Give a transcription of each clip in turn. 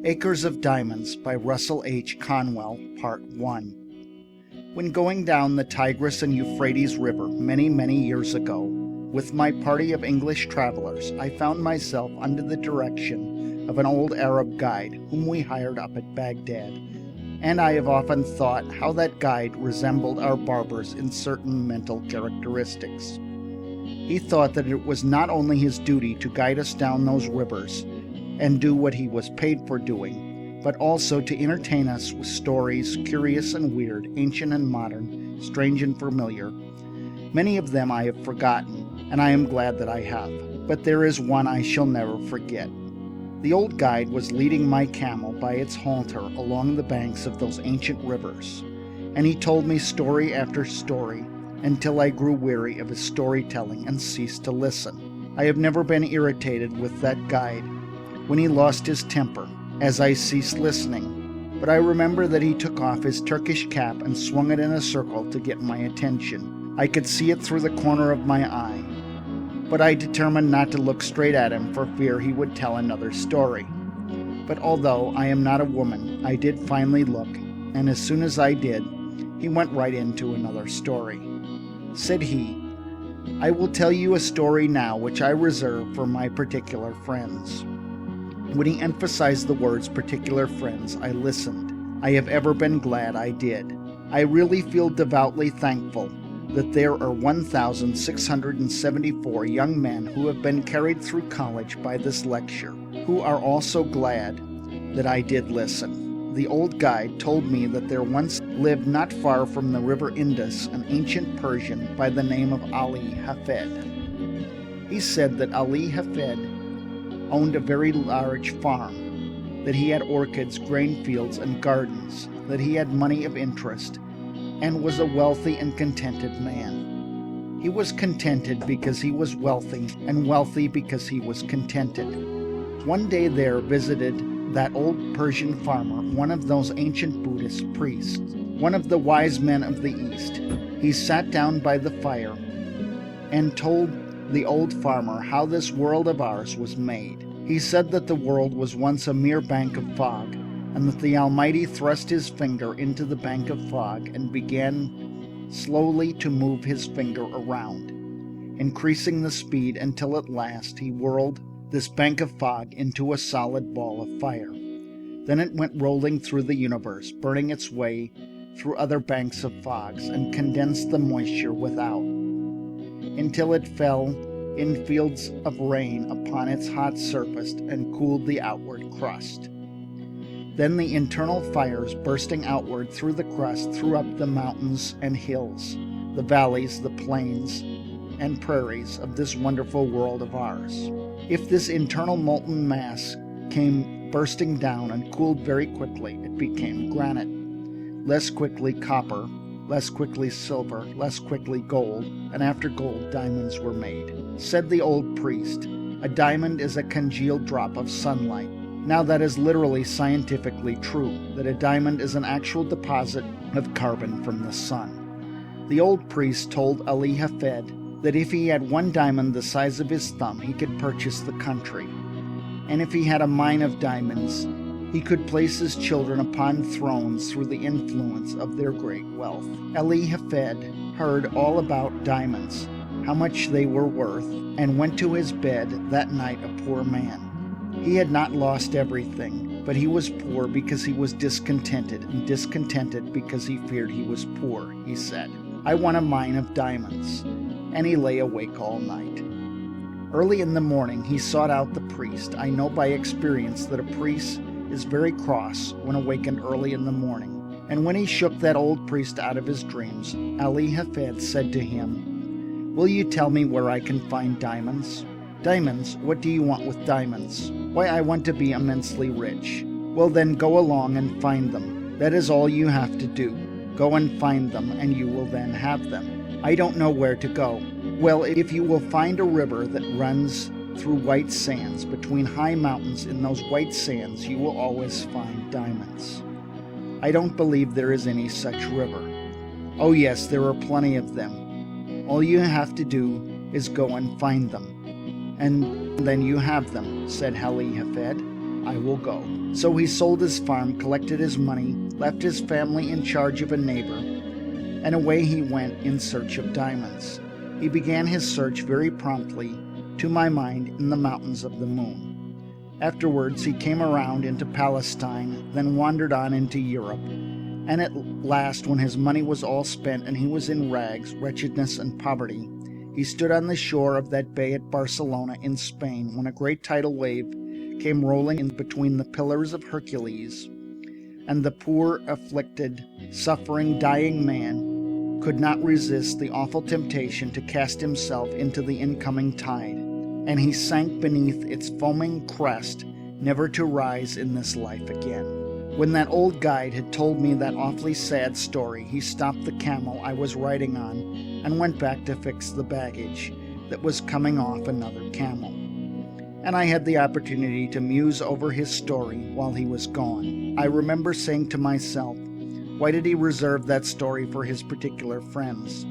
Acres of Diamonds by Russell H. Conwell, Part 1. When going down the Tigris and Euphrates River many, many years ago, with my party of English travelers, I found myself under the direction of an old Arab guide whom we hired up at Baghdad, and I have often thought how that guide resembled our barbers in certain mental characteristics. He thought that it was not only his duty to guide us down those rivers and do what he was paid for doing, but also to entertain us with stories, curious and weird, ancient and modern, strange and familiar. Many of them I have forgotten, and I am glad that I have, but there is one I shall never forget. The old guide was leading my camel by its halter along the banks of those ancient rivers, and he told me story after story until I grew weary of his storytelling and ceased to listen. I have never been irritated with that guide when he lost his temper, as I ceased listening, but I remember that he took off his Turkish cap and swung it in a circle to get my attention. I could see it through the corner of my eye, but I determined not to look straight at him for fear he would tell another story. But although I am not a woman, I did finally look, and as soon as I did, he went right into another story. Said he, "I will tell you a story now which I reserve for my particular friends." When he emphasized the words particular friends, I listened. I have ever been glad I did. I really feel devoutly thankful that there are 1,674 young men who have been carried through college by this lecture, who are also glad that I did listen. The old guide told me that there once lived not far from the river Indus an ancient Persian by the name of Ali Hafed. He said that Ali Hafed owned a very large farm, that he had orchards, grain fields, and gardens, that he had money of interest, and was a wealthy and contented man. He was contented because he was wealthy, and wealthy because he was contented. One day there visited that old Persian farmer one of those ancient Buddhist priests, one of the wise men of the East. He sat down by the fire and told the old farmer how this world of ours was made. He said that the world was once a mere bank of fog, and that the Almighty thrust his finger into the bank of fog and began slowly to move his finger around, increasing the speed until at last he whirled this bank of fog into a solid ball of fire. Then it went rolling through the universe, burning its way through other banks of fogs, and condensed the moisture without, until it fell in fields of rain upon its hot surface and cooled the outward crust. Then the internal fires bursting outward through the crust threw up the mountains and hills, the valleys, the plains, and prairies of this wonderful world of ours. If this internal molten mass came bursting down and cooled very quickly, it became granite, less quickly copper, less quickly silver, less quickly gold, and after gold diamonds were made. Said the old priest, "A diamond is a congealed drop of sunlight." Now that is literally scientifically true, that a diamond is an actual deposit of carbon from the sun. The old priest told Ali Hafed that if he had one diamond the size of his thumb, he could purchase the country, and if he had a mine of diamonds, he could place his children upon thrones through the influence of their great wealth. Ali Hafed heard all about diamonds, how much they were worth, and went to his bed that night a poor man. He had not lost everything, but he was poor because he was discontented, and discontented because he feared he was poor. He said, "I want a mine of diamonds," and he lay awake all night. Early in the morning he sought out the priest. I know by experience that a priest is very cross when awakened early in the morning, and when he shook that old priest out of his dreams, Ali Hafed said to him, "Will you tell me where I can find diamonds?" "Diamonds? What do you want with diamonds?" "Why, I want to be immensely rich." "Well, then go along and find them. That is all you have to do. Go and find them, and you will then have them." "I don't know where to go." "Well, if you will find a river that runs through white sands, between high mountains, in those white sands you will always find diamonds." "I don't believe there is any such river." "Oh yes, there are plenty of them. All you have to do is go and find them, and then you have them," said Ali Hafed. I will go." So he sold his farm, collected his money, left his family in charge of a neighbor, and away he went in search of diamonds. He began his search very promptly, to my mind, in the mountains of the moon. Afterwards he came around into Palestine, then wandered on into Europe, and at last, when his money was all spent and he was in rags, wretchedness, and poverty, he stood on the shore of that bay at Barcelona in Spain, when a great tidal wave came rolling in between the pillars of Hercules, and the poor, afflicted, suffering, dying man could not resist the awful temptation to cast himself into the incoming tide, and he sank beneath its foaming crest, never to rise in this life again. When that old guide had told me that awfully sad story, he stopped the camel I was riding on and went back to fix the baggage that was coming off another camel. And I had the opportunity to muse over his story while he was gone. I remember saying to myself, why did he reserve that story for his particular friends?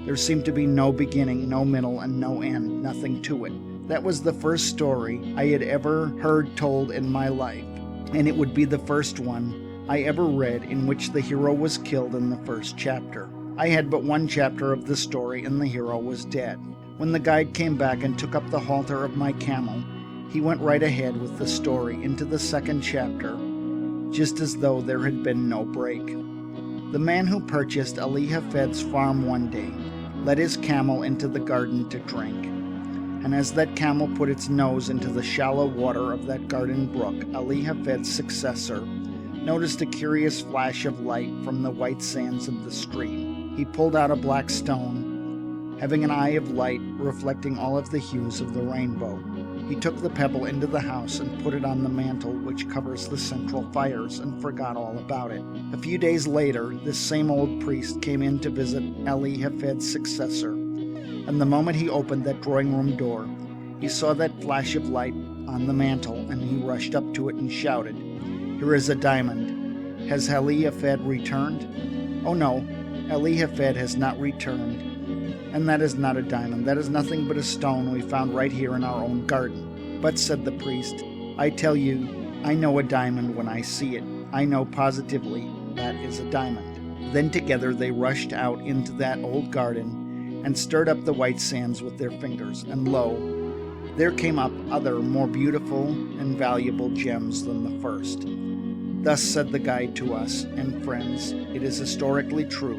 There seemed to be no beginning, no middle, and no end, nothing to it. That was the first story I had ever heard told in my life, and it would be the first one I ever read in which the hero was killed in the first chapter. I had but one chapter of the story, and the hero was dead. When the guide came back and took up the halter of my camel, he went right ahead with the story into the second chapter, just as though there had been no break. The man who purchased Ali Hafed's farm one day led his camel into the garden to drink. And as that camel put its nose into the shallow water of that garden brook, Ali Hafed's successor noticed a curious flash of light from the white sands of the stream. He pulled out a black stone, having an eye of light reflecting all of the hues of the rainbow. He took the pebble into the house and put it on the mantle which covers the central fires, and forgot all about it. A few days later, this same old priest came in to visit Ali Hafed's successor, and the moment he opened that drawing-room door, he saw that flash of light on the mantle, and he rushed up to it and shouted, "Here is a diamond. Has Ali Hafed returned?" "Oh no, Ali Hafed has not returned, and that is not a diamond. That is nothing but a stone we found right here in our own garden." "But," said the priest, "I tell you, I know a diamond when I see it. I know positively that is a diamond." Then together they rushed out into that old garden and stirred up the white sands with their fingers, and lo, there came up other more beautiful and valuable gems than the first. Thus, said the guide to us, and friends, it is historically true,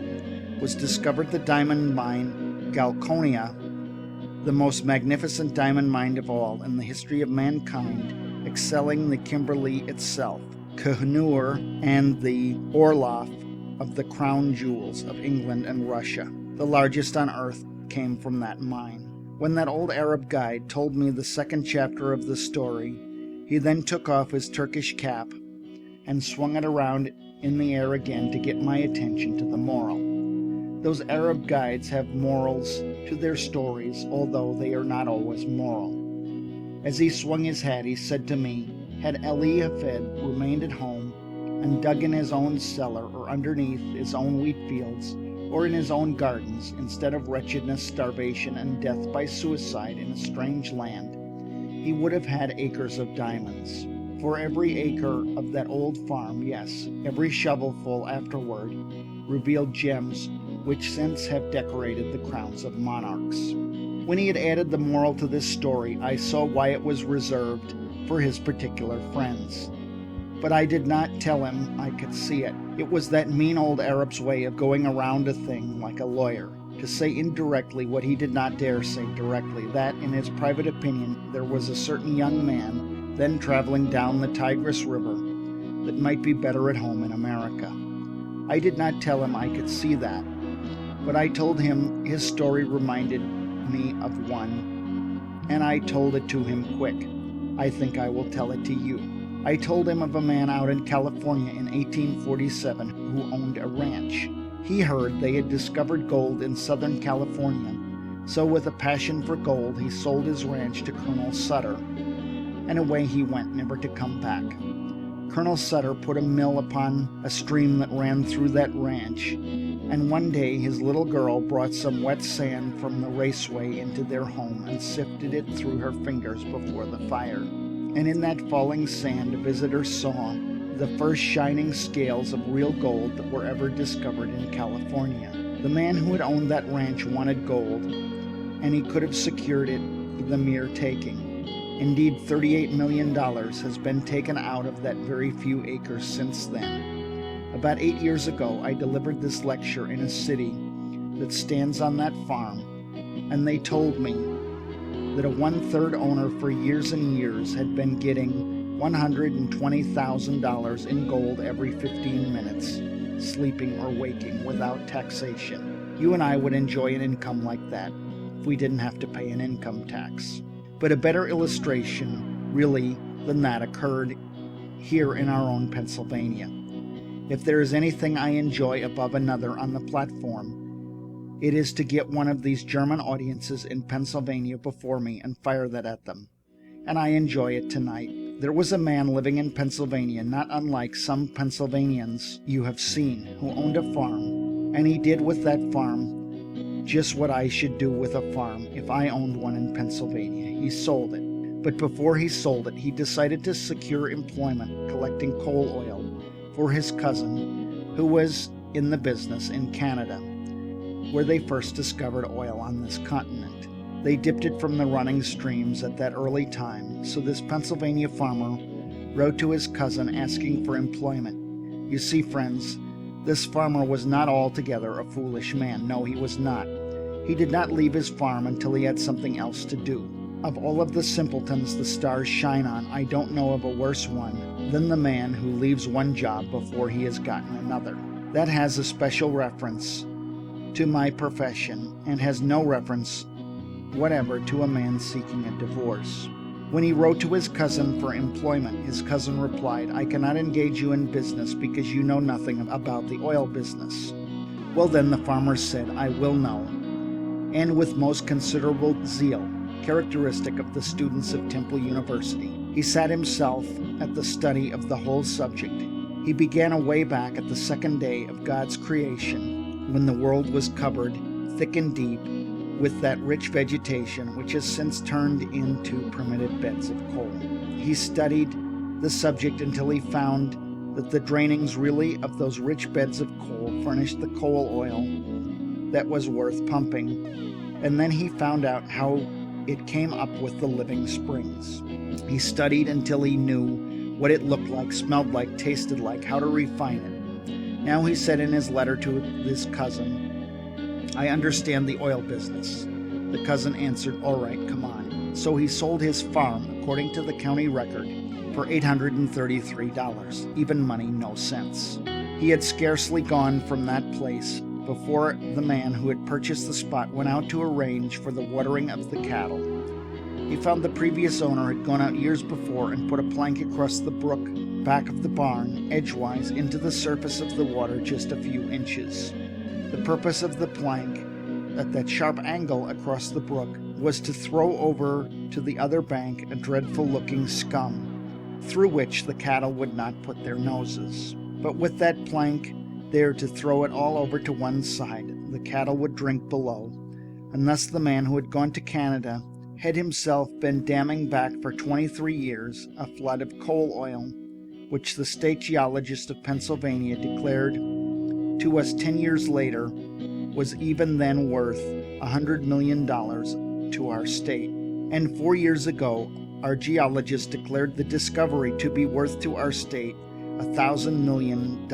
was discovered the diamond mine Galconia, the most magnificent diamond mine of all in the history of mankind, excelling the Kimberley itself, Koh-i-Noor, and the Orloff of the crown jewels of England and Russia. The largest on earth came from that mine. When that old Arab guide told me the second chapter of the story, he then took off his Turkish cap and swung it around in the air again to get my attention to the moral. Those Arab guides have morals to their stories, although they are not always moral. As he swung his hat, he said to me, had Ali Hafed remained at home and dug in his own cellar or underneath his own wheat fields, or in his own gardens, instead of wretchedness, starvation, and death by suicide in a strange land, he would have had acres of diamonds. For every acre of that old farm, yes, every shovelful afterward, revealed gems which since have decorated the crowns of monarchs. When he had added the moral to this story, I saw why it was reserved for his particular friends. But I did not tell him I could see it. It was that mean old Arab's way of going around a thing like a lawyer, to say indirectly what he did not dare say directly, that, in his private opinion, there was a certain young man then traveling down the Tigris River that might be better at home in America. I did not tell him I could see that, but I told him his story reminded me of one, and I told it to him quick. I think I will tell it to you. I told him of a man out in California in 1847 who owned a ranch. He heard they had discovered gold in Southern California, so with a passion for gold, he sold his ranch to Colonel Sutter, and away he went, never to come back. Colonel Sutter put a mill upon a stream that ran through that ranch, and one day his little girl brought some wet sand from the raceway into their home and sifted it through her fingers before the fire. and in that falling sand visitors saw the first shining scales of real gold that were ever discovered in California. The man who had owned that ranch wanted gold, and he could have secured it for the mere taking. Indeed, $38 million has been taken out of that very few acres since then. About 8 years ago, I delivered this lecture in a city that stands on that farm, and they told me that a one-third owner for years and years had been getting $120,000 in gold every 15 minutes, sleeping or waking without taxation. You and I would enjoy an income like that if we didn't have to pay an income tax. But a better illustration, really, than that occurred here in our own Pennsylvania. If there is anything I enjoy above another on the platform, it is to get one of these German audiences in Pennsylvania before me and fire that at them. And I enjoy it tonight. There was a man living in Pennsylvania, not unlike some Pennsylvanians you have seen, who owned a farm, and he did with that farm just what I should do with a farm if I owned one in Pennsylvania. He sold it. But before he sold it, he decided to secure employment collecting coal oil for his cousin, who was in the business in Canada, where they first discovered oil on this continent. They dipped it from the running streams at that early time, so this Pennsylvania farmer wrote to his cousin asking for employment. You see, friends, this farmer was not altogether a foolish man. No, he was not. He did not leave his farm until he had something else to do. Of all of the simpletons the stars shine on, I don't know of a worse one than the man who leaves one job before he has gotten another. That has a special reference to my profession and has no reference whatever to a man seeking a divorce. When he wrote to his cousin for employment, his cousin replied, I cannot engage you in business because you know nothing about the oil business. Well then, the farmer said, I will know, and with most considerable zeal, characteristic of the students of Temple University. He sat himself at the study of the whole subject. He began away back at the second day of God's creation, when the world was covered, thick and deep, with that rich vegetation which has since turned into primitive beds of coal. He studied the subject until he found that the drainings really of those rich beds of coal furnished the coal oil that was worth pumping, and then he found out how it came up with the living springs. He studied until he knew what it looked like, smelled like, tasted like, how to refine it. Now he said in his letter to his cousin, I understand the oil business. The cousin answered, all right, come on. So he sold his farm, according to the county record, for $833, even money, no sense. He had scarcely gone from that place before the man who had purchased the spot went out to arrange for the watering of the cattle. He found the previous owner had gone out years before and put a plank across the brook back of the barn, edgewise, into the surface of the water just a few inches. The purpose of the plank, at that sharp angle across the brook, was to throw over to the other bank a dreadful-looking scum, through which the cattle would not put their noses. But with that plank there to throw it all over to one side, the cattle would drink below, and thus the man who had gone to Canada had himself been damming back for 23 years a flood of coal oil, which the state geologist of Pennsylvania declared to us 10 years later was even then worth $100 million to our state. And 4 years ago, our geologist declared the discovery to be worth to our state $1,000 million.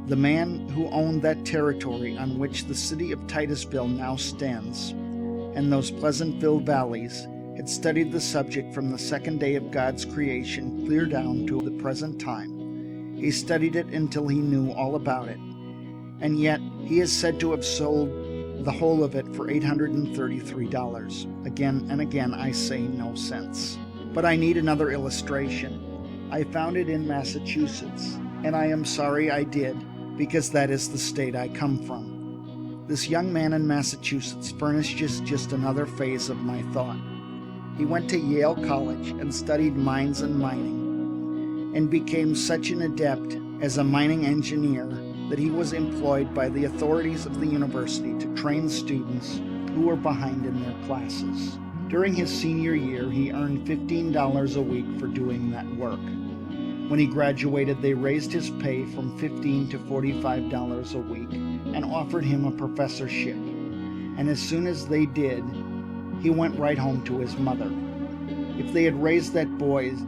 The man who owned that territory on which the city of Titusville now stands, and those Pleasantville valleys, had studied the subject from the second day of God's creation clear down to the present time. He studied it until he knew all about it, and yet he is said to have sold the whole of it for $833. Again and again I say no sense. But I need another illustration. I found it in Massachusetts, and I am sorry I did, because that is the state I come from. This young man in Massachusetts furnishes just another phase of my thought. He went to Yale College and studied mines and mining, and became such an adept as a mining engineer that he was employed by the authorities of the university to train students who were behind in their classes. During his senior year, he earned $15 a week for doing that work. When he graduated, they raised his pay from $15 to $45 a week and offered him a professorship. And as soon as they did, he went right home to his mother. If they had raised that boy's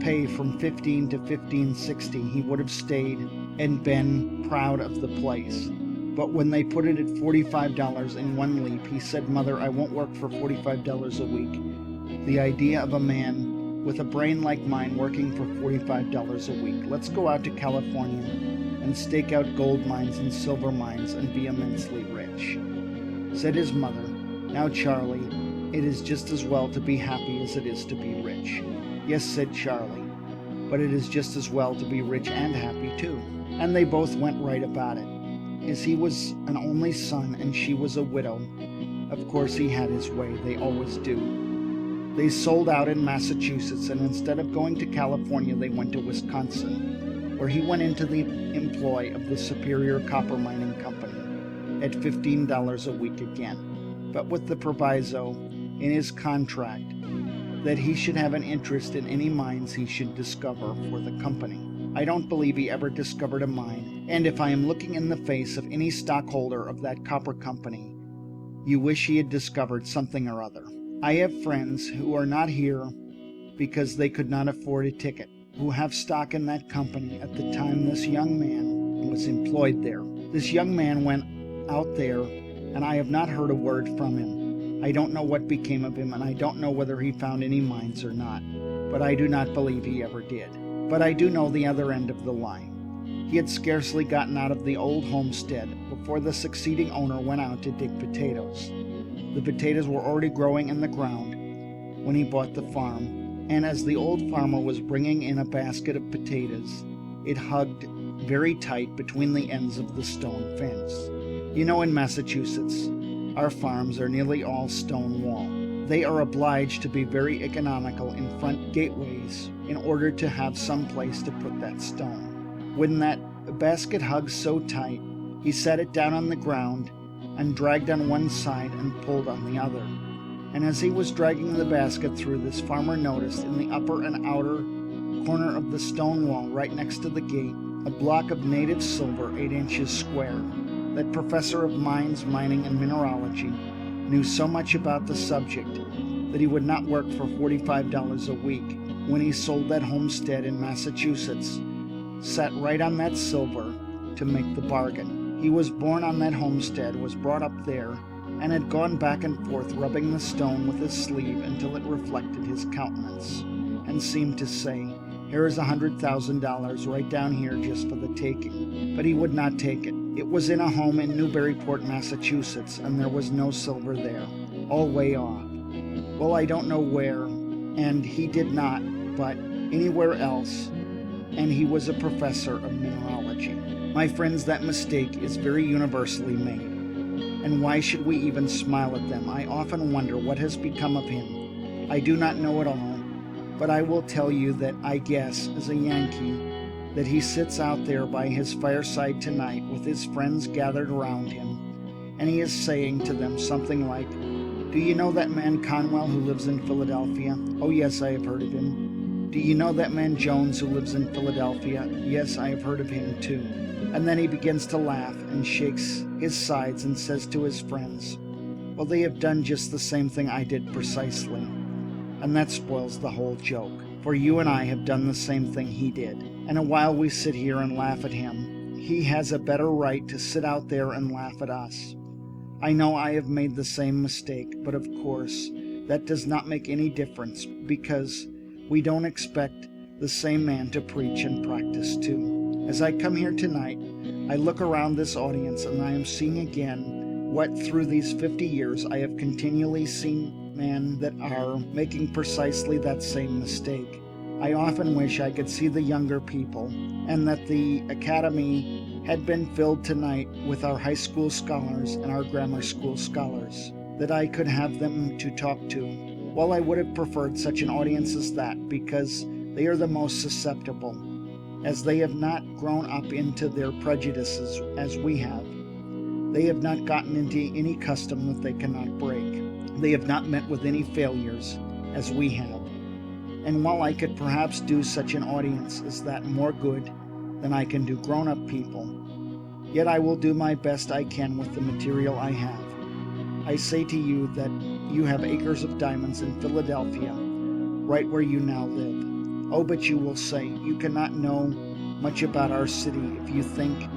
pay from $15 to $15.60, he would have stayed and been proud of the place. But when they put it at $45 in one leap, he said, "Mother, I won't work for $45 a week." The idea of a man with a brain like mine working for $45 a week. Let's go out to California and stake out gold mines and silver mines and be immensely rich. Said his mother, "Now, Charlie, it is just as well to be happy as it is to be rich." "Yes," said Charlie, "but it is just as well to be rich and happy too." And they both went right about it. As he was an only son and she was a widow, of course he had his way. They always do. They sold out in Massachusetts, and instead of going to California, they went to Wisconsin, where he went into the employ of the Superior Copper Mining Company at $15 a week again, but with the proviso in his contract that he should have an interest in any mines he should discover for the company. I don't believe he ever discovered a mine, and if I am looking in the face of any stockholder of that copper company, you wish he had discovered something or other. I have friends who are not here because they could not afford a ticket, who have stock in that company at the time this young man was employed there. This young man went out there, and I have not heard a word from him. I don't know what became of him, and I don't know whether he found any mines or not, but I do not believe he ever did. But I do know the other end of the line. He had scarcely gotten out of the old homestead before the succeeding owner went out to dig potatoes. The potatoes were already growing in the ground when he bought the farm, and as the old farmer was bringing in a basket of potatoes, it hugged very tight between the ends of the stone fence. You know, in Massachusetts, our farms are nearly all stone wall. They are obliged to be very economical in front gateways in order to have some place to put that stone. When that basket hugged so tight, he set it down on the ground and dragged on one side and pulled on the other. And as he was dragging the basket through, this farmer noticed in the upper and outer corner of the stone wall right next to the gate a block of native silver 8 inches square. That professor of mines, mining, and mineralogy knew so much about the subject that he would not work for $45 a week when he sold that homestead in Massachusetts, sat right on that silver to make the bargain. He was born on that homestead, was brought up there, and had gone back and forth rubbing the stone with his sleeve until it reflected his countenance, and seemed to say, "Here is $100,000 right down here just for the taking." But he would not take it. It was in a home in Newburyport, Massachusetts, and there was no silver there, all way off. Well, I don't know where, and he did not, but anywhere else, and he was a professor of mineralogy. My friends, that mistake is very universally made, and why should we even smile at them? I often wonder what has become of him. I do not know it all, but I will tell you that I guess, as a Yankee, that he sits out there by his fireside tonight with his friends gathered around him, and he is saying to them something like, "Do you know that man Conwell who lives in Philadelphia? Oh yes, I have heard of him. Do you know that man Jones who lives in Philadelphia? Yes, I have heard of him too." And then he begins to laugh and shakes his sides and says to his friends, "Well, they have done just the same thing I did precisely." And that spoils the whole joke, for you and I have done the same thing he did. And while we sit here and laugh at him, he has a better right to sit out there and laugh at us. I know I have made the same mistake, but of course, that does not make any difference, because we don't expect the same man to preach and practice too. As I come here tonight, I look around this audience and I am seeing again what through these 50 years I have continually seen men that are making precisely that same mistake. I often wish I could see the younger people, and that the academy had been filled tonight with our high school scholars and our grammar school scholars, that I could have them to talk to. Well, I would have preferred such an audience as that, because they are the most susceptible, as they have not grown up into their prejudices as we have. They have not gotten into any custom that they cannot break. They have not met with any failures, as we have. And while I could perhaps do such an audience as that more good than I can do grown-up people, yet I will do my best I can with the material I have. I say to you that you have acres of diamonds in Philadelphia, right where you now live. Oh, but you will say, you cannot know much about our city if you think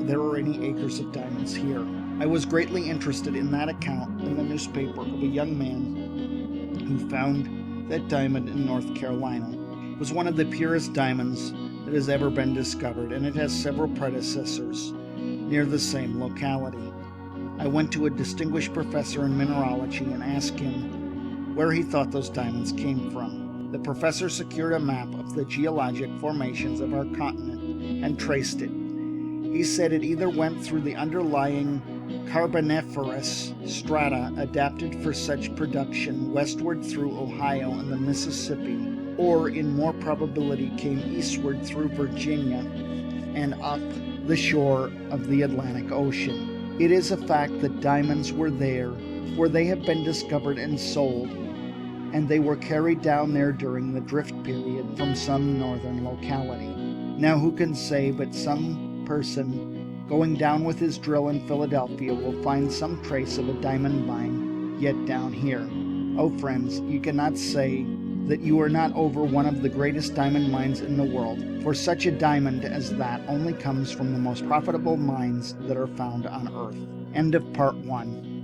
there are any acres of diamonds here. I was greatly interested in that account in the newspaper of a young man who found that diamond in North Carolina. It was one of the purest diamonds that has ever been discovered, and it has several predecessors near the same locality. I went to a distinguished professor in mineralogy and asked him where he thought those diamonds came from. The professor secured a map of the geologic formations of our continent and traced it. He said it either went through the underlying Carboniferous strata adapted for such production westward through Ohio and the Mississippi, or in more probability came eastward through Virginia and up the shore of the Atlantic Ocean. It is a fact that diamonds were there, for they have been discovered and sold, and they were carried down there during the drift period from some northern locality. Now who can say but some person going down with his drill in Philadelphia will find some trace of a diamond mine yet down here. Oh friends, you cannot say that you are not over one of the greatest diamond mines in the world, for such a diamond as that only comes from the most profitable mines that are found on earth. End of part 1.